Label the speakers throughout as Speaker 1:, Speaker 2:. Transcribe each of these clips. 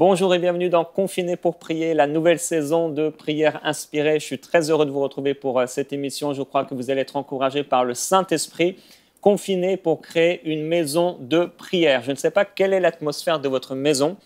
Speaker 1: Bonjour et bienvenue dans Confiné pour prier, la nouvelle saison de prières inspirées. Je suis très heureux de vous retrouver pour cette émission. Je crois que vous allez être encouragés par le Saint-Esprit. Confiné pour créer une maison de prière. Je ne sais pas quelle est l'atmosphère de votre maison,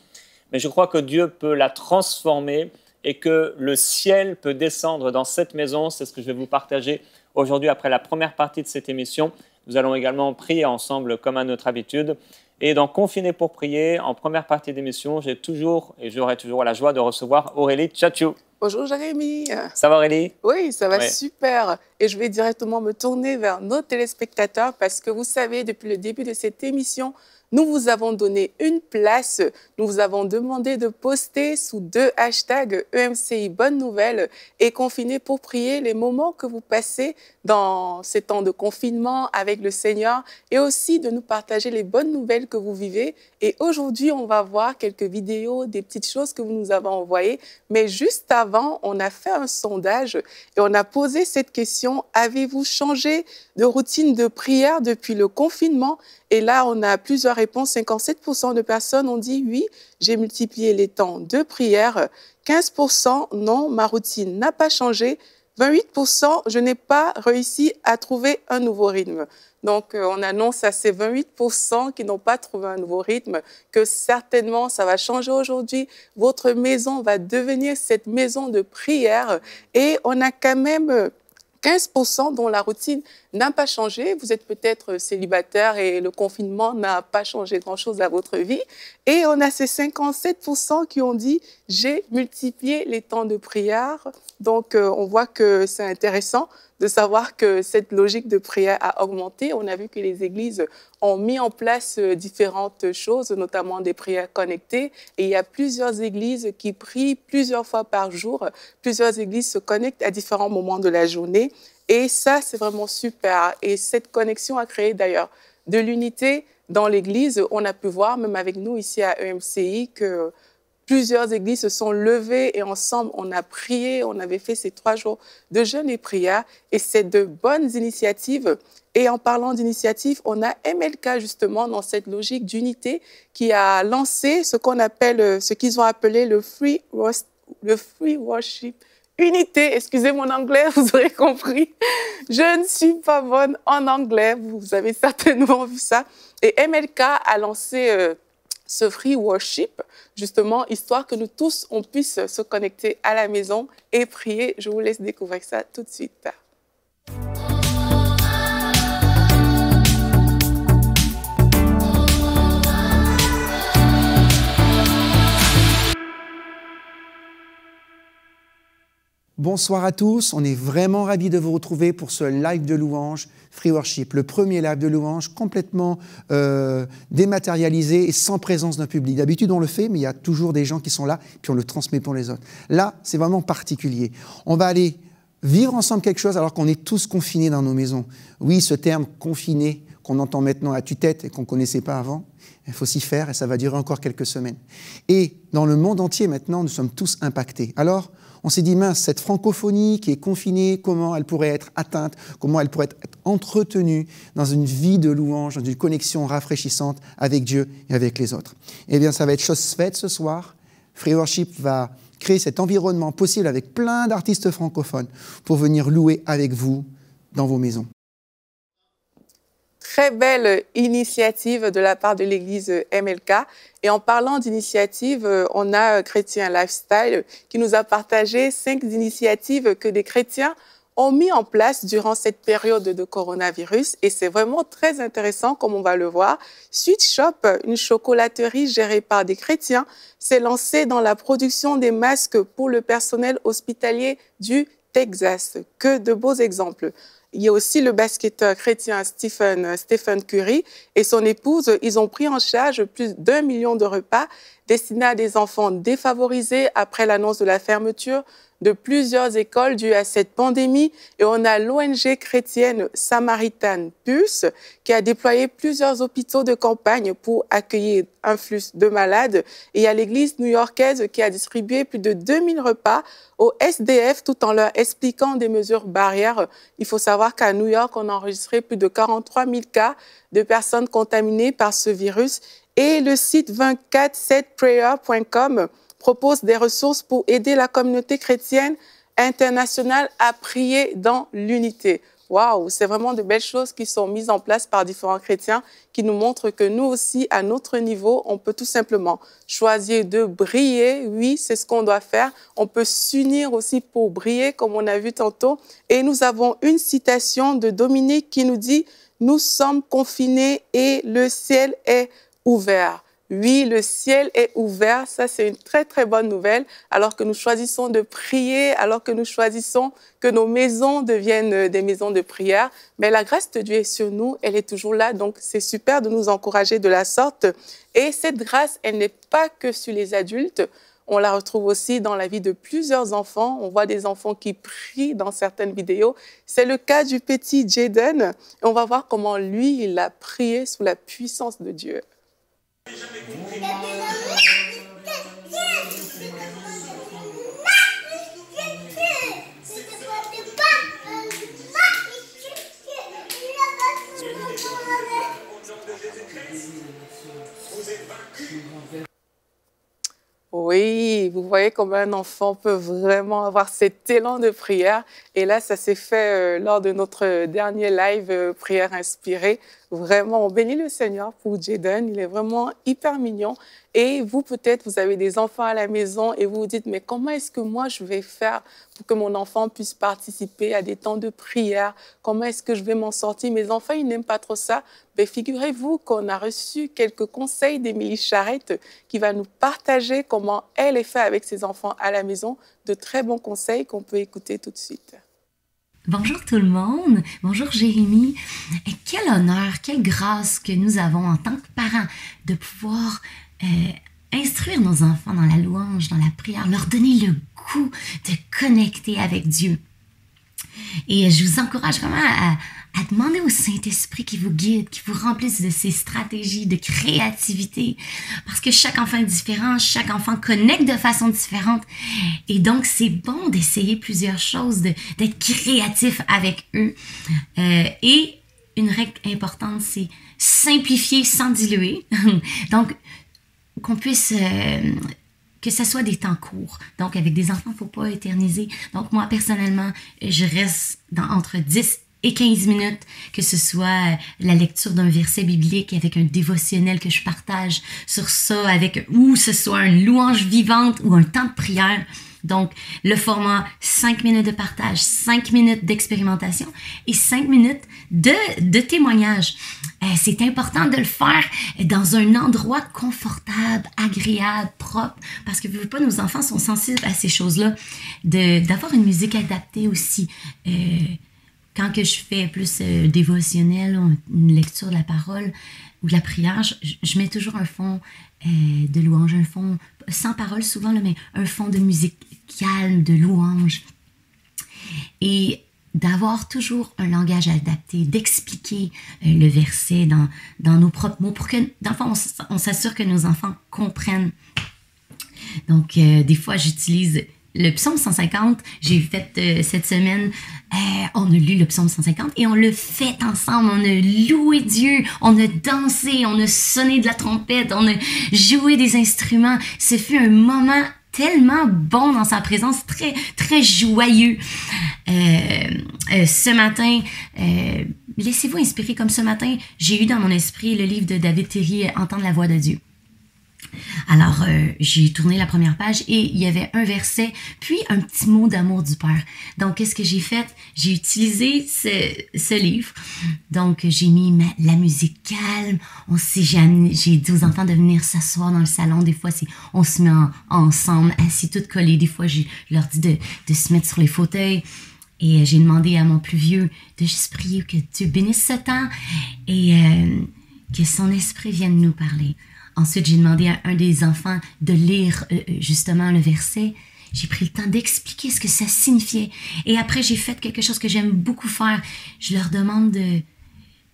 Speaker 1: mais je crois que Dieu peut la transformer et que le ciel peut descendre dans cette maison. C'est ce que je vais vous partager aujourd'hui après la première partie de cette émission. Nous allons également prier ensemble comme à notre habitude. Et dans Confiné pour prier, en première partie d'émission, j'ai toujours et j'aurai toujours la joie de recevoir Aurélie Tchatchou.
Speaker 2: Bonjour Jérémy.
Speaker 1: Ça va Aurélie?
Speaker 2: Oui, ça va super. Et je vais directement me tourner vers nos téléspectateurs parce que vous savez, depuis le début de cette émission, nous vous avons donné une place. Nous vous avons demandé de poster sous 2 hashtags EMCI Bonne Nouvelle et Confiné pour prier les moments que vous passez dans ces temps de confinement avec le Seigneur et aussi de nous partager les bonnes nouvelles que vous vivez. Et aujourd'hui, on va voir quelques vidéos, des petites choses que vous nous avez envoyées. Mais juste avant, on a fait un sondage et on a posé cette question: avez-vous changé de routine de prière depuis le confinement? Et là, on a plusieurs réponses. 57% de personnes ont dit oui, j'ai multiplié les temps de prière. 15% non, ma routine n'a pas changé. 28%, je n'ai pas réussi à trouver un nouveau rythme. Donc, on annonce à ces 28% qui n'ont pas trouvé un nouveau rythme que certainement, ça va changer aujourd'hui. Votre maison va devenir cette maison de prière. Et on a quand même 15% dont la routine n'a pas changé. Vous êtes peut-être célibataire et le confinement n'a pas changé grand-chose à votre vie. Et on a ces 57% qui ont dit « j'ai multiplié les temps de prière ». Donc, on voit que c'est intéressant de savoir que cette logique de prière a augmenté. On a vu que les églises ont mis en place différentes choses, notamment des prières connectées. Et il y a plusieurs églises qui prient plusieurs fois par jour. Plusieurs églises se connectent à différents moments de la journée. Et ça, c'est vraiment super. Et cette connexion a créé d'ailleurs de l'unité dans l'église. On a pu voir, même avec nous ici à EMCI, que plusieurs églises se sont levées et ensemble, on a prié. On avait fait ces 3 jours de jeûne et prière. Et c'est de bonnes initiatives. Et en parlant d'initiatives, on a MLK justement dans cette logique d'unité qui a lancé ce qu'on appelle, ce qu'ils ont appelé le free worship. Unité, excusez mon anglais, vous aurez compris. Je ne suis pas bonne en anglais, vous avez certainement vu ça. Et MLK a lancé ce free worship, justement, histoire que nous tous, on puisse se connecter à la maison et prier. Je vous laisse découvrir ça tout de suite.
Speaker 3: Bonsoir à tous, on est vraiment ravis de vous retrouver pour ce live de louange Free Worship, le premier live de louange complètement dématérialisé et sans présence d'un public. D'habitude on le fait, mais il y a toujours des gens qui sont là, puis on le transmet pour les autres. Là, c'est vraiment particulier. On va aller vivre ensemble quelque chose alors qu'on est tous confinés dans nos maisons. Oui, ce terme « confiné » qu'on entend maintenant à tue-tête et qu'on ne connaissait pas avant, il faut s'y faire et ça va durer encore quelques semaines. Et dans le monde entier maintenant, nous sommes tous impactés. Alors, on s'est dit, mince, cette francophonie qui est confinée, comment elle pourrait être atteinte, comment elle pourrait être entretenue dans une vie de louange, dans une connexion rafraîchissante avec Dieu et avec les autres. Eh bien, ça va être chose faite ce soir. Free Worship va créer cet environnement possible avec plein d'artistes francophones pour venir louer avec vous dans vos maisons.
Speaker 2: Très belle initiative de la part de l'église MLK. Et en parlant d'initiative, on a Chrétien Lifestyle qui nous a partagé 5 initiatives que des chrétiens ont mis en place durant cette période de coronavirus. Et c'est vraiment très intéressant, comme on va le voir. Sweet Shop, une chocolaterie gérée par des chrétiens, s'est lancée dans la production des masques pour le personnel hospitalier du Texas. Que de beaux exemples. Il y a aussi le basketteur chrétien Stephen Curry et son épouse. Ils ont pris en charge plus d'1 million de repas destinés à des enfants défavorisés après l'annonce de la fermeture de plusieurs écoles dues à cette pandémie. Et on a l'ONG chrétienne Samaritan Pulse qui a déployé plusieurs hôpitaux de campagne pour accueillir un flux de malades. Et il y a l'église new-yorkaise qui a distribué plus de 2000 repas aux SDF tout en leur expliquant des mesures barrières. Il faut savoir qu'à New York, on a enregistré plus de 43 000 cas de personnes contaminées par ce virus. Et le site 247prayer.com propose des ressources pour aider la communauté chrétienne internationale à prier dans l'unité. Waouh, c'est vraiment de belles choses qui sont mises en place par différents chrétiens qui nous montrent que nous aussi, à notre niveau, on peut tout simplement choisir de briller. Oui, c'est ce qu'on doit faire. On peut s'unir aussi pour briller, comme on a vu tantôt. Et nous avons une citation de Dominique qui nous dit « Nous sommes confinés et le ciel est ouvert ». Oui, le ciel est ouvert, ça c'est une très très bonne nouvelle, alors que nous choisissons de prier, alors que nous choisissons que nos maisons deviennent des maisons de prière. Mais la grâce de Dieu est sur nous, elle est toujours là, donc c'est super de nous encourager de la sorte. Et cette grâce, elle n'est pas que sur les adultes, on la retrouve aussi dans la vie de plusieurs enfants. On voit des enfants qui prient dans certaines vidéos. C'est le cas du petit Jaden. Et on va voir comment lui, il a prié sous la puissance de Dieu. Oui, vous voyez comment un enfant peut vraiment avoir cet élan de prière. Et là, ça s'est fait lors de notre dernier live Prière inspirée. Vraiment, on bénit le Seigneur pour Jaden. Il est vraiment hyper mignon. Et vous, peut-être, vous avez des enfants à la maison et vous vous dites, mais comment est-ce que moi, je vais faire pour que mon enfant puisse participer à des temps de prière? Comment est-ce que je vais m'en sortir? Mes enfants, ils n'aiment pas trop ça. Mais figurez-vous qu'on a reçu quelques conseils d'Émilie Charrette qui va nous partager comment elle est faite avec ses enfants à la maison. De très bons conseils qu'on peut écouter tout de suite.
Speaker 4: Bonjour tout le monde, bonjour Jérémy. Et quel honneur, quelle grâce que nous avons en tant que parents de pouvoir instruire nos enfants dans la louange, dans la prière, leur donner le goût de connecter avec Dieu. Et je vous encourage vraiment à demander au Saint-Esprit qui vous guide, qui vous remplisse de ses stratégies, de créativité, parce que chaque enfant est différent, chaque enfant connecte de façon différente, et donc c'est bon d'essayer plusieurs choses, d'être créatif avec eux. Et une règle importante, c'est simplifier sans diluer. Donc, qu'on puisse... que ce soit des temps courts. Donc, avec des enfants, il ne faut pas éterniser. Donc, moi, personnellement, je reste entre 10 et 15 minutes, que ce soit la lecture d'un verset biblique avec un dévotionnel que je partage sur ça, ou ce soit une louange vivante ou un temps de prière. Donc, le format 5 minutes de partage, 5 minutes d'expérimentation et 5 minutes de témoignage. C'est important de le faire dans un endroit confortable, agréable, propre, parce que pas, nos enfants sont sensibles à ces choses-là. D'avoir une musique adaptée aussi. Quand que je fais plus dévotionnel, une lecture de la parole ou de la prière, je mets toujours un fond de louange, un fond sans parole souvent, là, mais un fond de musique calme, de louange. Et d'avoir toujours un langage adapté, d'expliquer le verset dans nos propres mots pour que, dans le fond, on s'assure que nos enfants comprennent. Donc, des fois, j'utilise le psaume 150, j'ai fait cette semaine, on a lu le psaume 150 et on l'a fait ensemble, on a loué Dieu, on a dansé, on a sonné de la trompette, on a joué des instruments. Ce fut un moment tellement bon dans sa présence, très, très joyeux. Ce matin, laissez-vous inspirer comme ce matin, j'ai eu dans mon esprit le livre de David Terry, Entendre la voix de Dieu. Alors, j'ai tourné la première page et il y avait un verset, puis un petit mot d'amour du Père. Donc, qu'est-ce que j'ai fait? J'ai utilisé ce livre. Donc, j'ai mis la musique calme. J'ai dit aux enfants de venir s'asseoir dans le salon. Des fois, on se met ensemble, assis, toutes collés. Des fois, je leur dis de se mettre sur les fauteuils. Et j'ai demandé à mon plus vieux de juste prier que Dieu bénisse ce temps et que son esprit vienne nous parler. Ensuite, j'ai demandé à un des enfants de lire justement le verset. j'ai pris le temps d'expliquer ce que ça signifiait. Et après, j'ai fait quelque chose que j'aime beaucoup faire. Je leur demande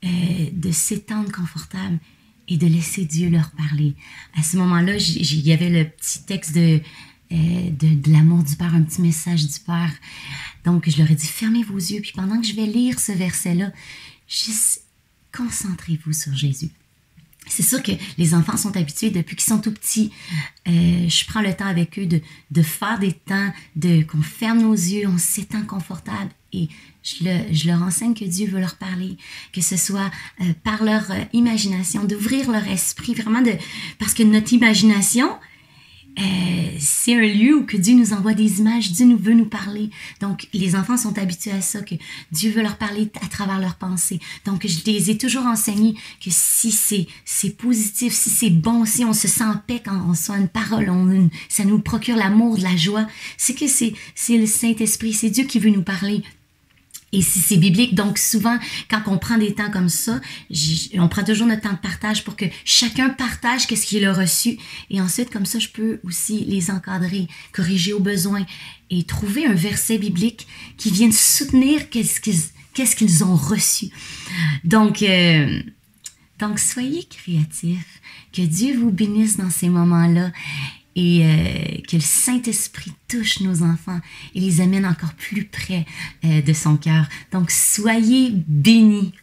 Speaker 4: de s'étendre confortable et de laisser Dieu leur parler. À ce moment-là, il y avait le petit texte de l'amour du Père, un petit message du Père. Donc, je leur ai dit, fermez vos yeux, puis pendant que je vais lire ce verset-là, juste concentrez-vous sur Jésus. C'est sûr que les enfants sont habitués depuis qu'ils sont tout petits. Je prends le temps avec eux de faire des temps, qu'on ferme nos yeux, on s'étend confortable et je leur enseigne que Dieu veut leur parler, que ce soit par leur imagination, d'ouvrir leur esprit, vraiment parce que notre imagination, c'est un lieu où que Dieu nous envoie des images, Dieu veut nous parler. Donc, les enfants sont habitués à ça, que Dieu veut leur parler à travers leurs pensées. Donc, je les ai toujours enseignés que si c'est positif, si c'est bon, si on se sent en paix quand on soit une parole, ça nous procure l'amour, de la joie, c'est que c'est le Saint-Esprit, c'est Dieu qui veut nous parler. Et si c'est biblique, donc souvent, quand on prend des temps comme ça, on prend toujours notre temps de partage pour que chacun partage qu'est-ce qu'il a reçu. Et ensuite, comme ça, je peux aussi les encadrer, corriger au besoin et trouver un verset biblique qui vienne soutenir qu'est-ce qu'ils ont reçu. Donc, soyez créatifs. Que Dieu vous bénisse dans ces moments-là. Et que le Saint-Esprit touche nos enfants et les amène encore plus près de son cœur. Donc, soyez bénis.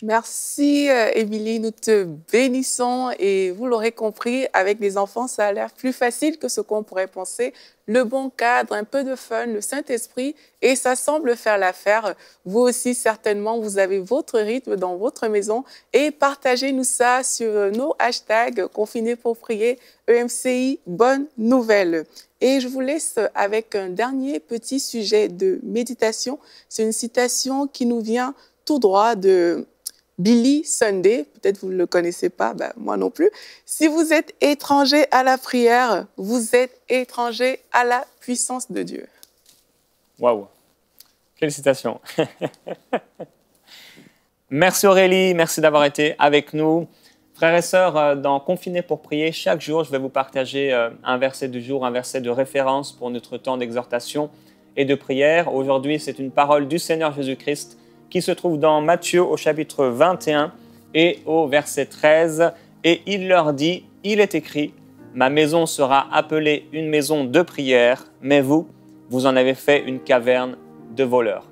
Speaker 2: Merci, Émilie. Nous te bénissons et vous l'aurez compris, avec les enfants, ça a l'air plus facile que ce qu'on pourrait penser. Le bon cadre, un peu de fun, le Saint-Esprit, et ça semble faire l'affaire. Vous aussi, certainement, vous avez votre rythme dans votre maison et partagez-nous ça sur nos hashtags Confinés pour prier, EMCI, bonne nouvelle. Et je vous laisse avec un dernier petit sujet de méditation. C'est une citation qui nous vient tout droit de Billy Sunday, peut-être vous ne le connaissez pas, moi non plus. Si vous êtes étranger à la prière, vous êtes étranger à la puissance de Dieu.
Speaker 1: Waouh, quelle citation. Merci Aurélie, merci d'avoir été avec nous. Frères et sœurs, dans Confinés pour prier, chaque jour, je vais vous partager un verset du jour, un verset de référence pour notre temps d'exhortation et de prière. Aujourd'hui, c'est une parole du Seigneur Jésus-Christ qui se trouve dans Matthieu au chapitre 21 et au verset 13. Et il leur dit, il est écrit, « Ma maison sera appelée une maison de prière, mais vous en avez fait une caverne de voleurs. »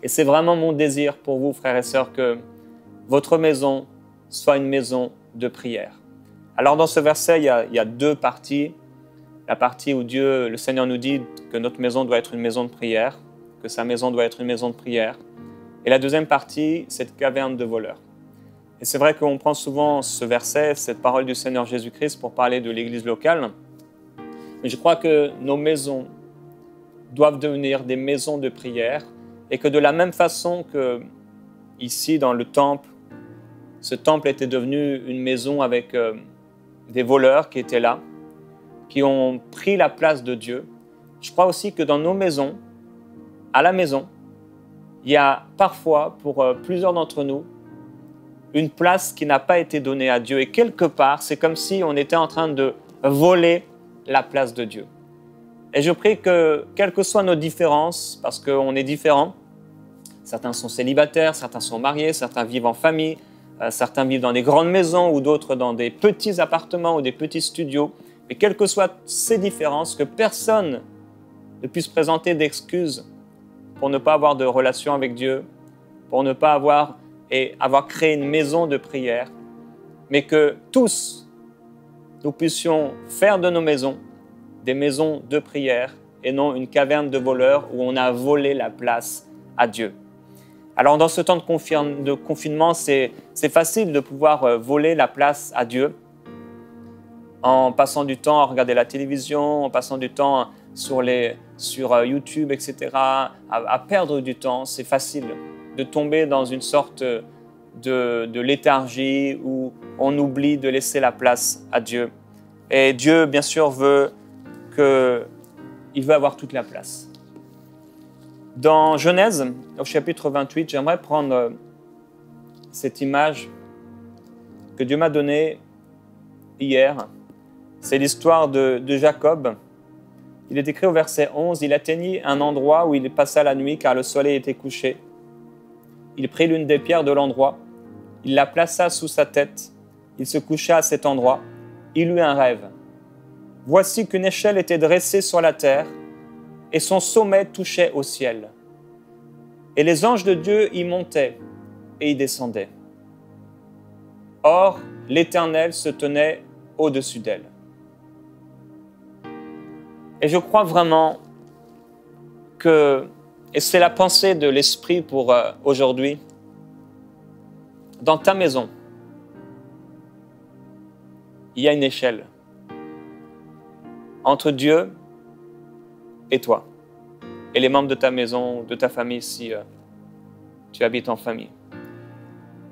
Speaker 1: Et c'est vraiment mon désir pour vous, frères et sœurs, que votre maison soit une maison de prière. Alors dans ce verset, il y a deux parties. La partie où le Seigneur nous dit que notre maison doit être une maison de prière, que sa maison doit être une maison de prière. Et la deuxième partie, cette caverne de voleurs. Et c'est vrai qu'on prend souvent ce verset, cette parole du Seigneur Jésus-Christ pour parler de l'Église locale. Mais je crois que nos maisons doivent devenir des maisons de prière et que de la même façon que ici dans le temple, ce temple était devenu une maison avec des voleurs qui étaient là, qui ont pris la place de Dieu. Je crois aussi que dans nos maisons, à la maison, il y a parfois, pour plusieurs d'entre nous, une place qui n'a pas été donnée à Dieu. Et quelque part, c'est comme si on était en train de voler la place de Dieu. Et je prie que, quelles que soient nos différences, parce qu'on est différents, certains sont célibataires, certains sont mariés, certains vivent en famille, certains vivent dans des grandes maisons ou d'autres dans des petits appartements ou des petits studios. Mais quelles que soient ces différences, que personne ne puisse présenter d'excuses pour ne pas avoir de relation avec Dieu, pour ne pas avoir créé une maison de prière, mais que tous, nous puissions faire de nos maisons des maisons de prière et non une caverne de voleurs où on a volé la place à Dieu. Alors dans ce temps de confinement, c'est facile de pouvoir voler la place à Dieu en passant du temps à regarder la télévision, en passant du temps sur YouTube, etc., à perdre du temps. C'est facile de tomber dans une sorte de léthargie où on oublie de laisser la place à Dieu. Et Dieu, bien sûr, il veut avoir toute la place. Dans Genèse, au chapitre 28, j'aimerais prendre cette image que Dieu m'a donnée hier. C'est l'histoire de Jacob Il est écrit au verset 11, « Il atteignit un endroit où il passa la nuit car le soleil était couché. Il prit l'une des pierres de l'endroit, il la plaça sous sa tête, il se coucha à cet endroit, il eut un rêve. Voici qu'une échelle était dressée sur la terre et son sommet touchait au ciel. Et les anges de Dieu y montaient et y descendaient. Or, l'Éternel se tenait au-dessus d'elle. » Et je crois vraiment que, et c'est la pensée de l'Esprit pour aujourd'hui, dans ta maison, il y a une échelle entre Dieu et toi, et les membres de ta maison, de ta famille, si tu habites en famille.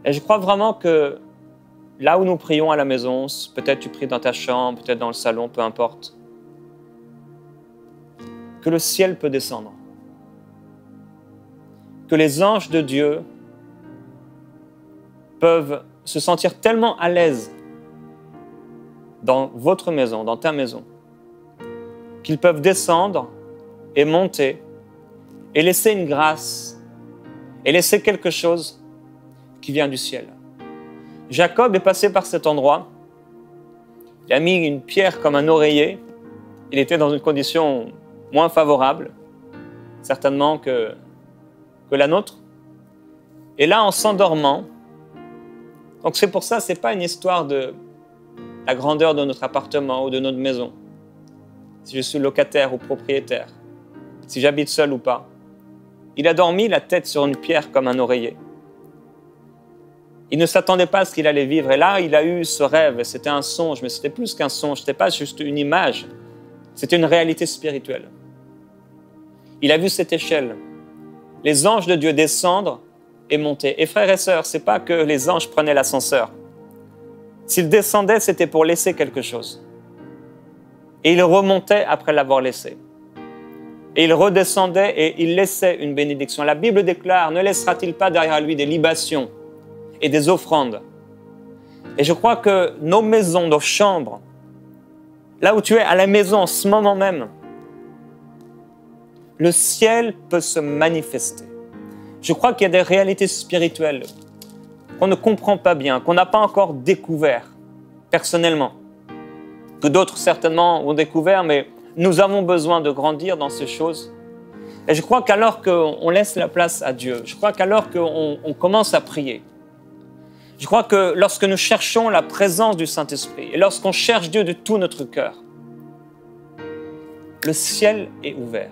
Speaker 1: Et je crois vraiment que là où nous prions à la maison, peut-être tu pries dans ta chambre, peut-être dans le salon, peu importe, que le ciel peut descendre, que les anges de Dieu peuvent se sentir tellement à l'aise dans votre maison, dans ta maison, qu'ils peuvent descendre et monter et laisser une grâce et laisser quelque chose qui vient du ciel. Jacob est passé par cet endroit, il a mis une pierre comme un oreiller, il était dans une condition moins favorable, certainement que la nôtre. Et là, en s'endormant, donc c'est pour ça, ce n'est pas une histoire de la grandeur de notre appartement ou de notre maison, si je suis locataire ou propriétaire, si j'habite seul ou pas. Il a dormi la tête sur une pierre comme un oreiller. Il ne s'attendait pas à ce qu'il allait vivre. Et là, il a eu ce rêve. C'était un songe, mais c'était plus qu'un songe. Ce n'était pas juste une image. C'était une réalité spirituelle. Il a vu cette échelle. Les anges de Dieu descendre et monter. Et frères et sœurs, ce n'est pas que les anges prenaient l'ascenseur. S'ils descendaient, c'était pour laisser quelque chose. Et ils remontaient après l'avoir laissé. Et ils redescendaient et ils laissaient une bénédiction. La Bible déclare, ne laissera-t-il pas derrière lui des libations et des offrandes? Et je crois que nos maisons, nos chambres, là où tu es à la maison en ce moment même, le ciel peut se manifester. Je crois qu'il y a des réalités spirituelles qu'on ne comprend pas bien, qu'on n'a pas encore découvert personnellement, que d'autres certainement ont découvert, mais nous avons besoin de grandir dans ces choses. Et je crois qu'alors qu'on laisse la place à Dieu, je crois qu'alors qu'on commence à prier, je crois que lorsque nous cherchons la présence du Saint-Esprit et lorsqu'on cherche Dieu de tout notre cœur, le ciel est ouvert.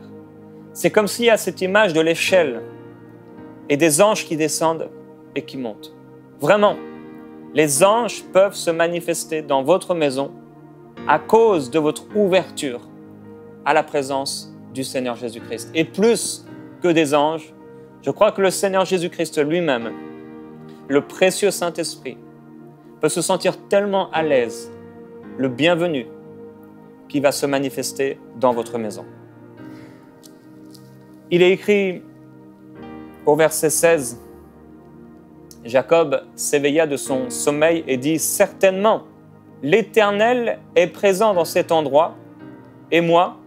Speaker 1: C'est comme s'il y a cette image de l'échelle et des anges qui descendent et qui montent. Vraiment, les anges peuvent se manifester dans votre maison à cause de votre ouverture à la présence du Seigneur Jésus-Christ. Et plus que des anges, je crois que le Seigneur Jésus-Christ lui-même, le précieux Saint-Esprit, peut se sentir tellement à l'aise, le bienvenu, qui va se manifester dans votre maison. Il est écrit au verset 16, Jacob s'éveilla de son sommeil et dit « Certainement, l'Éternel est présent dans cet endroit, et moi,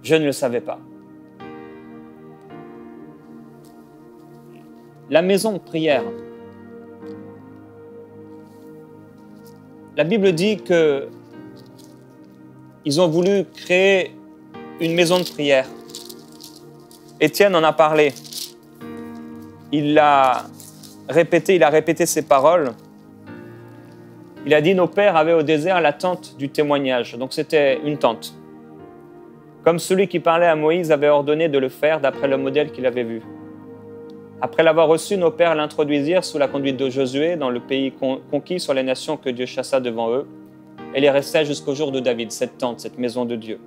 Speaker 1: je ne le savais pas. » La maison de prière. La Bible dit que ils ont voulu créer une maison de prière. Étienne en a parlé. Il a répété ces paroles. Il a dit, nos pères avaient au désert la tente du témoignage. Donc c'était une tente. Comme celui qui parlait à Moïse avait ordonné de le faire d'après le modèle qu'il avait vu. Après l'avoir reçu, nos pères l'introduisirent sous la conduite de Josué dans le pays conquis sur les nations que Dieu chassa devant eux. Elle y restait jusqu'au jour de David, cette tente, cette maison de Dieu,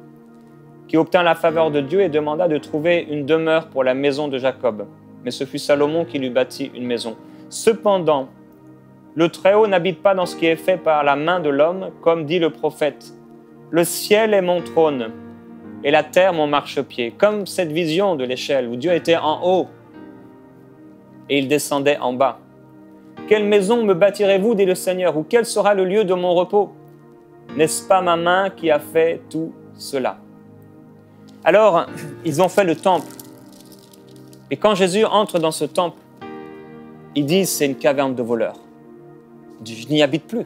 Speaker 1: qui obtint la faveur de Dieu et demanda de trouver une demeure pour la maison de Jacob. Mais ce fut Salomon qui lui bâtit une maison. Cependant, le Très-Haut n'habite pas dans ce qui est fait par la main de l'homme, comme dit le prophète. Le ciel est mon trône et la terre mon marchepied. Comme cette vision de l'échelle où Dieu était en haut et il descendait en bas. Quelle maison me bâtirez-vous, dit le Seigneur, ou quel sera le lieu de mon repos? N'est-ce pas ma main qui a fait tout cela? Alors, ils ont fait le temple. Et quand Jésus entre dans ce temple, ils disent c'est une caverne de voleurs. Il dit, je n'y habite plus.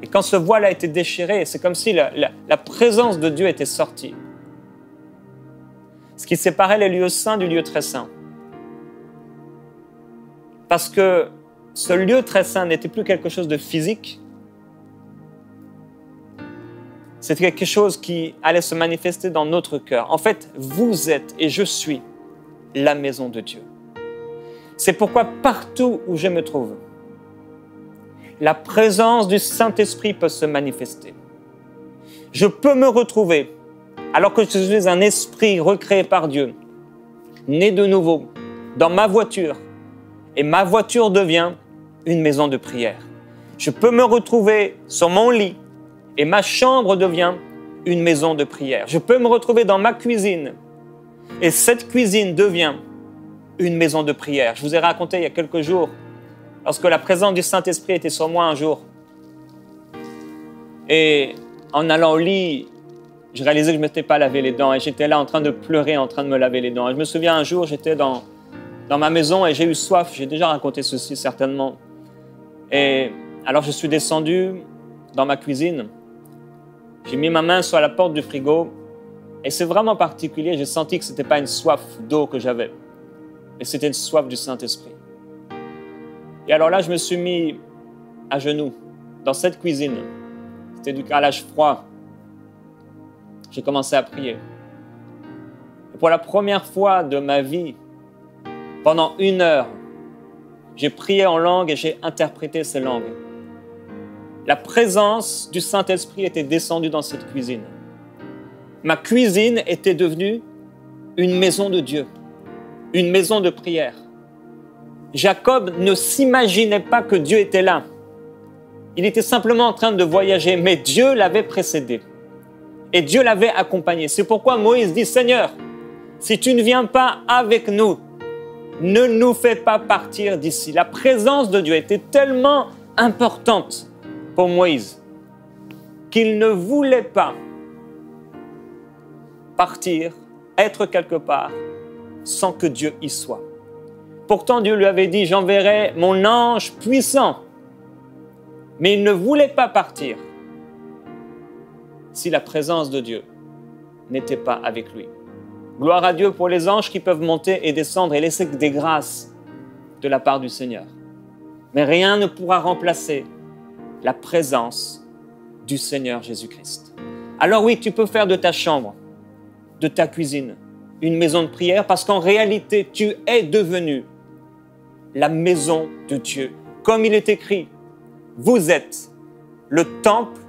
Speaker 1: Et quand ce voile a été déchiré, c'est comme si la présence de Dieu était sortie. Ce qui séparait les lieux saints du lieu très saint. Parce que ce lieu très saint n'était plus quelque chose de physique. C'était quelque chose qui allait se manifester dans notre cœur. En fait, vous êtes et je suis la maison de Dieu. C'est pourquoi partout où je me trouve, la présence du Saint-Esprit peut se manifester. Je peux me retrouver, alors que je suis un esprit recréé par Dieu, né de nouveau, dans ma voiture, et ma voiture devient une maison de prière. Je peux me retrouver sur mon lit, et ma chambre devient une maison de prière. Je peux me retrouver dans ma cuisine, et cette cuisine devient une maison de prière. Je vous ai raconté il y a quelques jours, lorsque la présence du Saint-Esprit était sur moi un jour, et en allant au lit, je réalisais que je ne m'étais pas lavé les dents, et j'étais là en train de pleurer, en train de me laver les dents. Et je me souviens un jour, j'étais dans ma maison et j'ai eu soif. J'ai déjà raconté ceci certainement. Et alors je suis descendu dans ma cuisine, j'ai mis ma main sur la porte du frigo, et c'est vraiment particulier, j'ai senti que ce n'était pas une soif d'eau que j'avais, mais c'était une soif du Saint-Esprit. Et alors là, je me suis mis à genoux dans cette cuisine. C'était du carrelage froid. J'ai commencé à prier. Et pour la première fois de ma vie, pendant 1 heure, j'ai prié en langue et j'ai interprété ces langues. La présence du Saint-Esprit était descendue dans cette cuisine. Ma cuisine était devenue une maison de Dieu, une maison de prière. Jacob ne s'imaginait pas que Dieu était là. Il était simplement en train de voyager, mais Dieu l'avait précédé. Et Dieu l'avait accompagné. C'est pourquoi Moïse dit, Seigneur, si tu ne viens pas avec nous, ne nous fais pas partir d'ici. La présence de Dieu était tellement importante pour Moïse qu'il ne voulait pas partir, être quelque part, sans que Dieu y soit. Pourtant, Dieu lui avait dit, j'enverrai mon ange puissant. Mais il ne voulait pas partir si la présence de Dieu n'était pas avec lui. Gloire à Dieu pour les anges qui peuvent monter et descendre et laisser des grâces de la part du Seigneur. Mais rien ne pourra remplacer la présence du Seigneur Jésus-Christ. Alors oui, tu peux faire de ta chambre, de ta cuisine, une maison de prière parce qu'en réalité, tu es devenu la maison de Dieu. Comme il est écrit, vous êtes le temple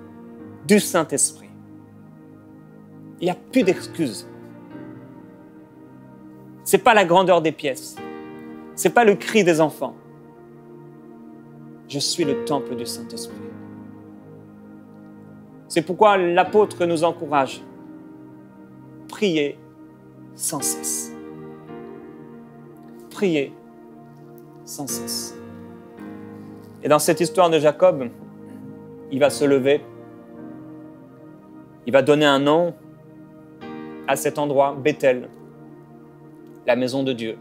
Speaker 1: du Saint-Esprit. Il n'y a plus d'excuses. Ce n'est pas la grandeur des pièces. Ce n'est pas le cri des enfants. Je suis le temple du Saint-Esprit. C'est pourquoi l'apôtre nous encourage. Priez sans cesse. Priez sans cesse. Et dans cette histoire de Jacob, il va se lever, il va donner un nom à cet endroit, Bethel, la maison de Dieu.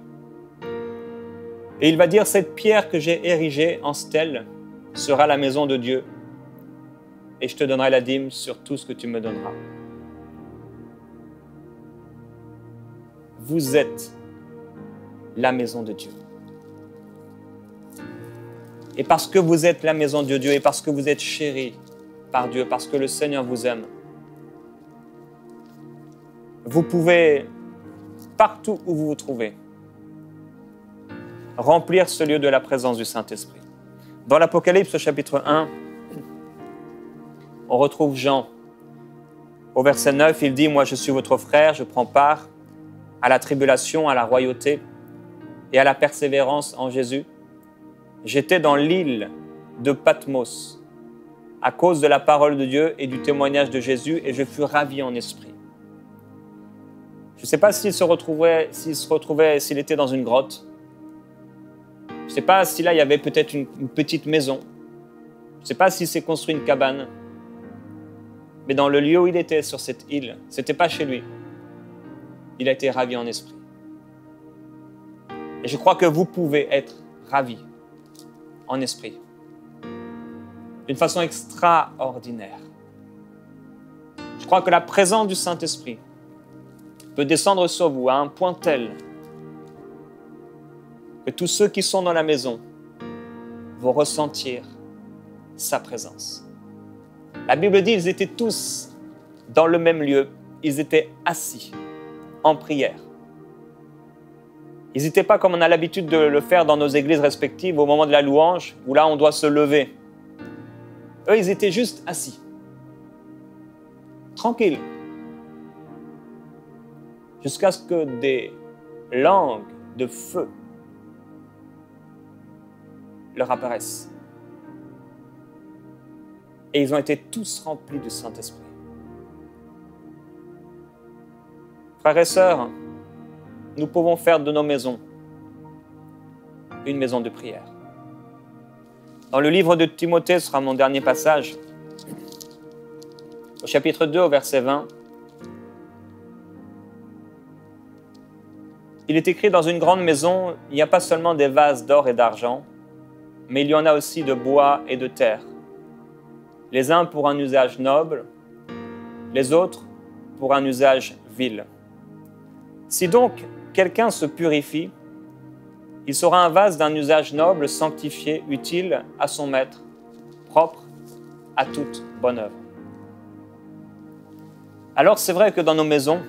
Speaker 1: Et il va dire, cette pierre que j'ai érigée en stèle sera la maison de Dieu, et je te donnerai la dîme sur tout ce que tu me donneras. Vous êtes la maison de Dieu. Et parce que vous êtes la maison de Dieu et parce que vous êtes chéris par Dieu, parce que le Seigneur vous aime, vous pouvez, partout où vous vous trouvez, remplir ce lieu de la présence du Saint-Esprit. Dans l'Apocalypse, au chapitre 1, on retrouve Jean. Au verset 9, il dit « Moi, je suis votre frère, je prends part à la tribulation, à la royauté et à la persévérance en Jésus. J'étais dans l'île de Patmos à cause de la parole de Dieu et du témoignage de Jésus et je fus ravi en esprit. » Je ne sais pas s'il était dans une grotte. Je ne sais pas si là, il y avait peut-être une petite maison. Je ne sais pas s'il s'est construit une cabane. Mais dans le lieu où il était, sur cette île, ce n'était pas chez lui. il a été ravi en esprit. Et je crois que vous pouvez être ravis en esprit d'une façon extraordinaire. Je crois que la présence du Saint-Esprit peut descendre sur vous à un point tel que tous ceux qui sont dans la maison vont ressentir sa présence. La Bible dit qu'ils étaient tous dans le même lieu, ils étaient assis en prière. Ils n'étaient pas comme on a l'habitude de le faire dans nos églises respectives au moment de la louange, où là on doit se lever. Eux, ils étaient juste assis, tranquilles, jusqu'à ce que des langues de feu leur apparaissent. Et ils ont été tous remplis du Saint-Esprit. Frères et sœurs, nous pouvons faire de nos maisons une maison de prière. Dans le livre de Timothée, ce sera mon dernier passage, au chapitre 2, au verset 20, il est écrit: dans une grande maison, il n'y a pas seulement des vases d'or et d'argent, mais il y en a aussi de bois et de terre, les uns pour un usage noble, les autres pour un usage vil. Si donc quelqu'un se purifie, il sera un vase d'un usage noble, sanctifié, utile à son maître, propre à toute bonne œuvre. Alors c'est vrai que dans nos maisons,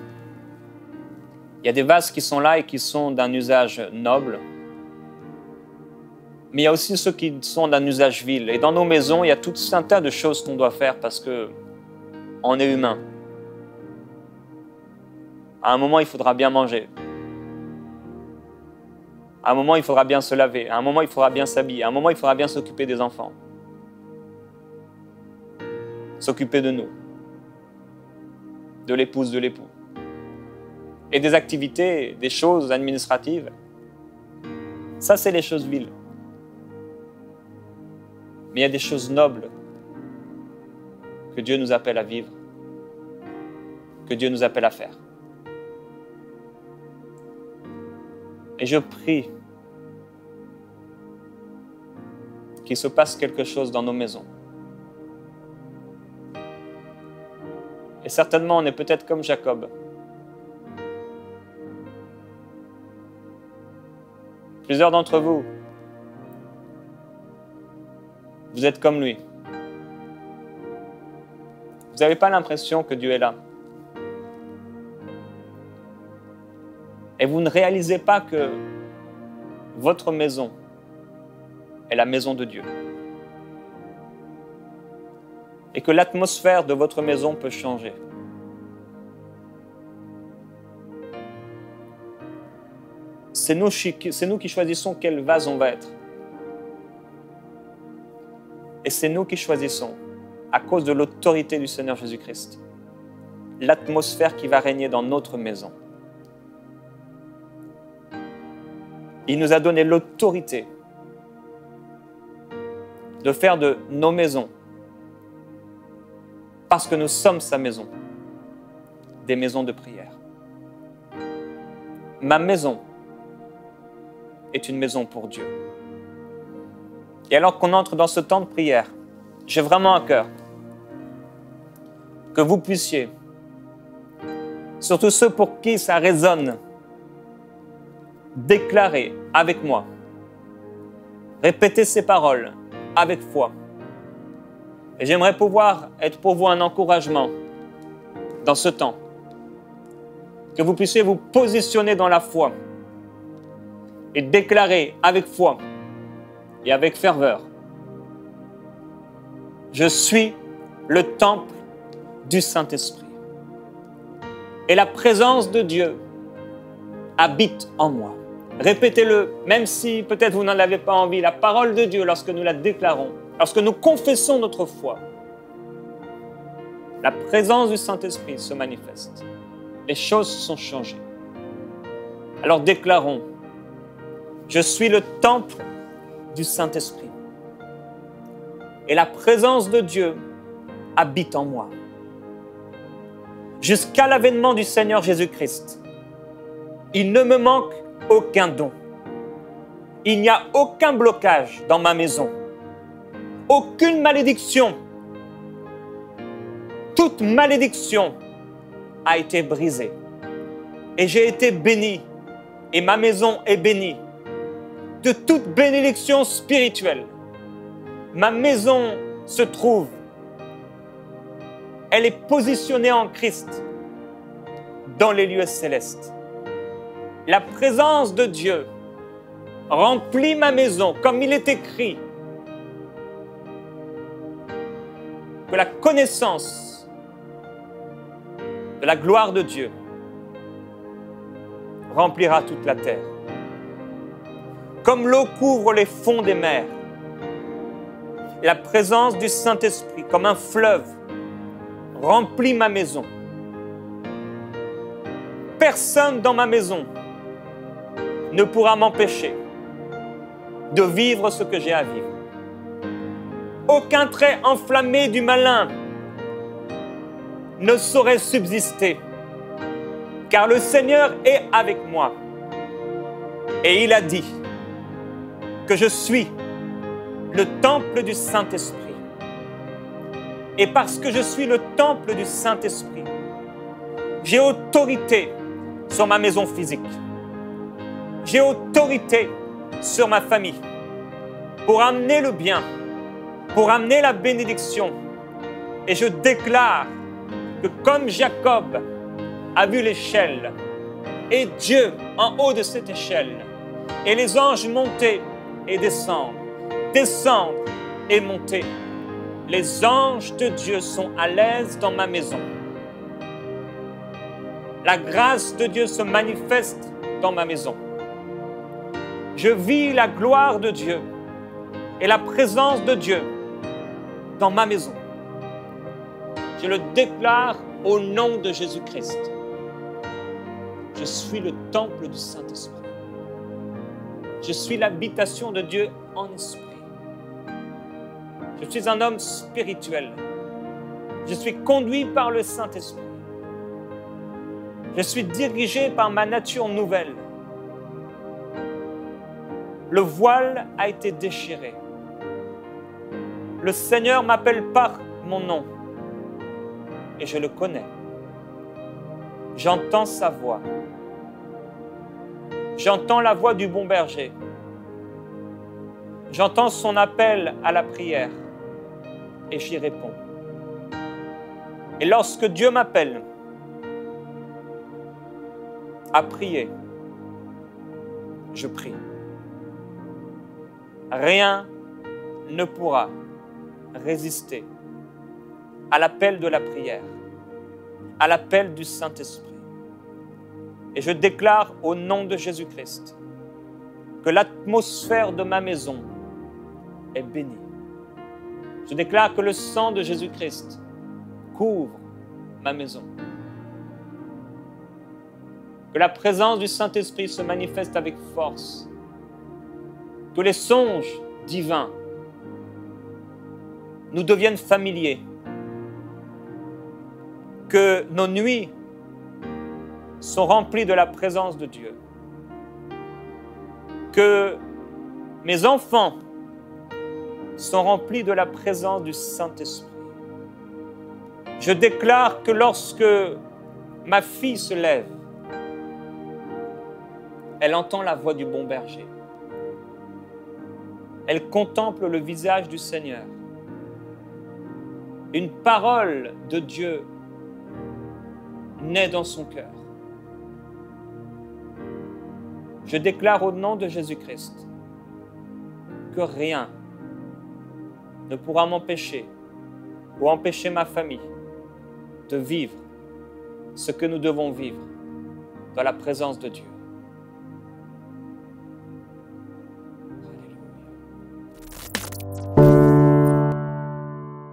Speaker 1: il y a des vases qui sont là et qui sont d'un usage noble, mais il y a aussi ceux qui sont d'un usage vil. Et dans nos maisons, il y a tout un tas de choses qu'on doit faire parce qu'on est humain. À un moment, il faudra bien manger. À un moment, il faudra bien se laver. À un moment, il faudra bien s'habiller. À un moment, il faudra bien s'occuper des enfants. S'occuper de nous. De l'épouse, de l'époux. Et des activités, des choses administratives. Ça, c'est les choses viles. Mais il y a des choses nobles que Dieu nous appelle à vivre, que Dieu nous appelle à faire. Et je prie qu'il se passe quelque chose dans nos maisons. Et certainement, on est peut-être comme Jacob. Plusieurs d'entre vous, vous êtes comme lui. Vous n'avez pas l'impression que Dieu est là. Et vous ne réalisez pas que votre maison est la maison de Dieu. Et que l'atmosphère de votre maison peut changer. C'est nous qui choisissons quel vase on va être. Et c'est nous qui choisissons, à cause de l'autorité du Seigneur Jésus-Christ, l'atmosphère qui va régner dans notre maison. Il nous a donné l'autorité de faire de nos maisons, parce que nous sommes sa maison, des maisons de prière. Ma maison est une maison pour Dieu. Et alors qu'on entre dans ce temps de prière, j'ai vraiment à cœur que vous puissiez, surtout ceux pour qui ça résonne, déclarer avec moi, répéter ces paroles avec foi. Et j'aimerais pouvoir être pour vous un encouragement dans ce temps, que vous puissiez vous positionner dans la foi et déclarer avec foi et avec ferveur: je suis le temple du Saint-Esprit. Et la présence de Dieu habite en moi. Répétez-le, même si peut-être vous n'en avez pas envie. La parole de Dieu, lorsque nous la déclarons, lorsque nous confessons notre foi, la présence du Saint-Esprit se manifeste. Les choses sont changées. Alors déclarons: je suis le temple du Saint-Esprit. Et la présence de Dieu habite en moi. Jusqu'à l'avènement du Seigneur Jésus-Christ, Il ne me manque aucun don. Il n'y a aucun blocage dans ma maison. Aucune malédiction. Toute malédiction a été brisée. Et j'ai été béni. Et ma maison est bénie de toute bénédiction spirituelle. Ma maison se trouve. Elle est positionnée en Christ dans les lieux célestes. La présence de Dieu remplit ma maison, comme il est écrit, que la connaissance de la gloire de Dieu remplira toute la terre. Comme l'eau couvre les fonds des mers, la présence du Saint-Esprit, comme un fleuve, remplit ma maison. Personne dans ma maison ne pourra m'empêcher de vivre ce que j'ai à vivre. Aucun trait enflammé du malin ne saurait subsister, car le Seigneur est avec moi. Et il a dit que je suis le temple du Saint-Esprit. Et parce que je suis le temple du Saint-Esprit, j'ai autorité sur ma maison physique. J'ai autorité sur ma famille pour amener le bien, pour amener la bénédiction. Et je déclare que comme Jacob a vu l'échelle, et Dieu en haut de cette échelle, et les anges monter et descendre et monter, les anges de Dieu sont à l'aise dans ma maison. La grâce de Dieu se manifeste dans ma maison. Je vis la gloire de Dieu et la présence de Dieu dans ma maison. Je le déclare au nom de Jésus-Christ. Je suis le temple du Saint-Esprit. Je suis l'habitation de Dieu en esprit. Je suis un homme spirituel. Je suis conduit par le Saint-Esprit. Je suis dirigé par ma nature nouvelle. Le voile a été déchiré. Le Seigneur m'appelle par mon nom et je le connais. J'entends sa voix. J'entends la voix du bon berger. J'entends son appel à la prière et j'y réponds. Et lorsque Dieu m'appelle à prier, je prie. Rien ne pourra résister à l'appel de la prière, à l'appel du Saint-Esprit. Et je déclare au nom de Jésus-Christ que l'atmosphère de ma maison est bénie. Je déclare que le sang de Jésus-Christ couvre ma maison. Que la présence du Saint-Esprit se manifeste avec force. Que les songes divins nous deviennent familiers. Que nos nuits sont remplies de la présence de Dieu. Que mes enfants sont remplis de la présence du Saint-Esprit. Je déclare que lorsque ma fille se lève, elle entend la voix du bon berger. Elle contemple le visage du Seigneur. Une parole de Dieu naît dans son cœur. Je déclare au nom de Jésus-Christ que rien ne pourra m'empêcher ou empêcher ma famille de vivre ce que nous devons vivre dans la présence de Dieu.